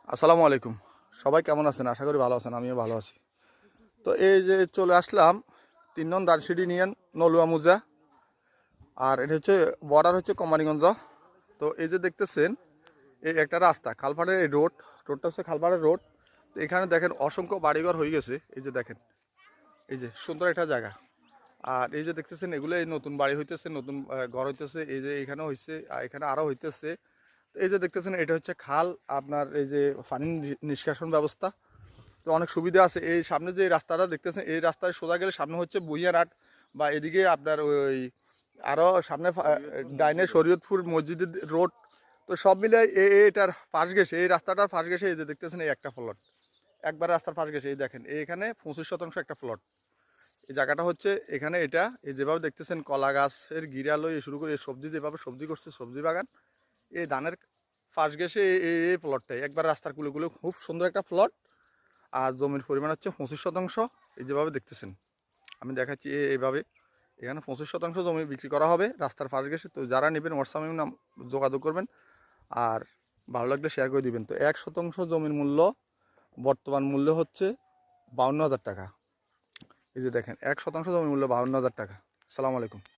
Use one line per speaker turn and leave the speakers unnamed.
আসসালামু আলাইকুম। সবাই কেমন আছেন? আশা করি ভালো আছেন, আমিও ভালো আছি। তো এই যে চলে আসলাম ৩ নং দারসিডি ইউনিয়ন নলুয়া মুজা, আর এটা হচ্ছে বর্ডার হচ্ছে কোম্পানিগঞ্জ। তো এই যে দেখতেছেন এই একটা রাস্তা খালপাড়ের এই রোডটা হচ্ছে খালপাড়ের রোড। তো এখানে দেখেন অসংখ্য বাড়িঘর হয়ে গেছে। এই যে দেখেন, এই যে সুন্দর একটা জায়গা। আর এই যে দেখতেছেন এগুলো এই নতুন বাড়ি হইতেছে, নতুন ঘর হইতেছে। এই যে এখানেও হয়েছে, এখানে আরও হইতেছে। তো এই যে দেখতেছেন এটা হচ্ছে খাল, আপনার এই যে পানি নিষ্কাশন ব্যবস্থা। তো অনেক সুবিধা আছে। এই সামনে যে রাস্তাটা দেখতেছেন, এই রাস্তায় সোজা গেলে সামনে হচ্ছে বুইয়ারহাট, বা এদিকে আপনার ওই আরও সামনে ডাইনে শরীয়তপুর মসজিদের রোড। তো সব মিলে এটার পাশ গেছে, এই রাস্তাটার পাশ গেছে। এই যে দেখতেছেন এই একটা প্লট, একবার রাস্তার পাশ গেছে। এই দেখেন এইখানে 25% একটা প্লট। এই জায়গাটা হচ্ছে এখানে, এটা এই যেভাবে দেখতেছেন কলা গাছের গিরালো শুরু করে সবজি, যেভাবে সবজি করছে সবজি বাগান, এই ধানের পাশ গেছে এই প্লটটাই একবার রাস্তার কুলে কুলে, খুব সুন্দর একটা প্লট। আর জমির পরিমাণ হচ্ছে 25%। এই যেভাবে দেখতেছেন আমি দেখাচ্ছি এইভাবে, এখানে 25% জমি বিক্রি করা হবে রাস্তার পাশ গেছে। তো যারা নেবেন হোয়াটসঅ্যাপে নাম যোগাযোগ করবেন, আর ভালো লাগলে শেয়ার করে দিবেন। তো 1% জমির মূল্য, বর্তমান মূল্য হচ্ছে 52,000 টাকা। এই যে দেখেন 1% জমির মূল্য 52,000 টাকা। আসসালামু আলাইকুম।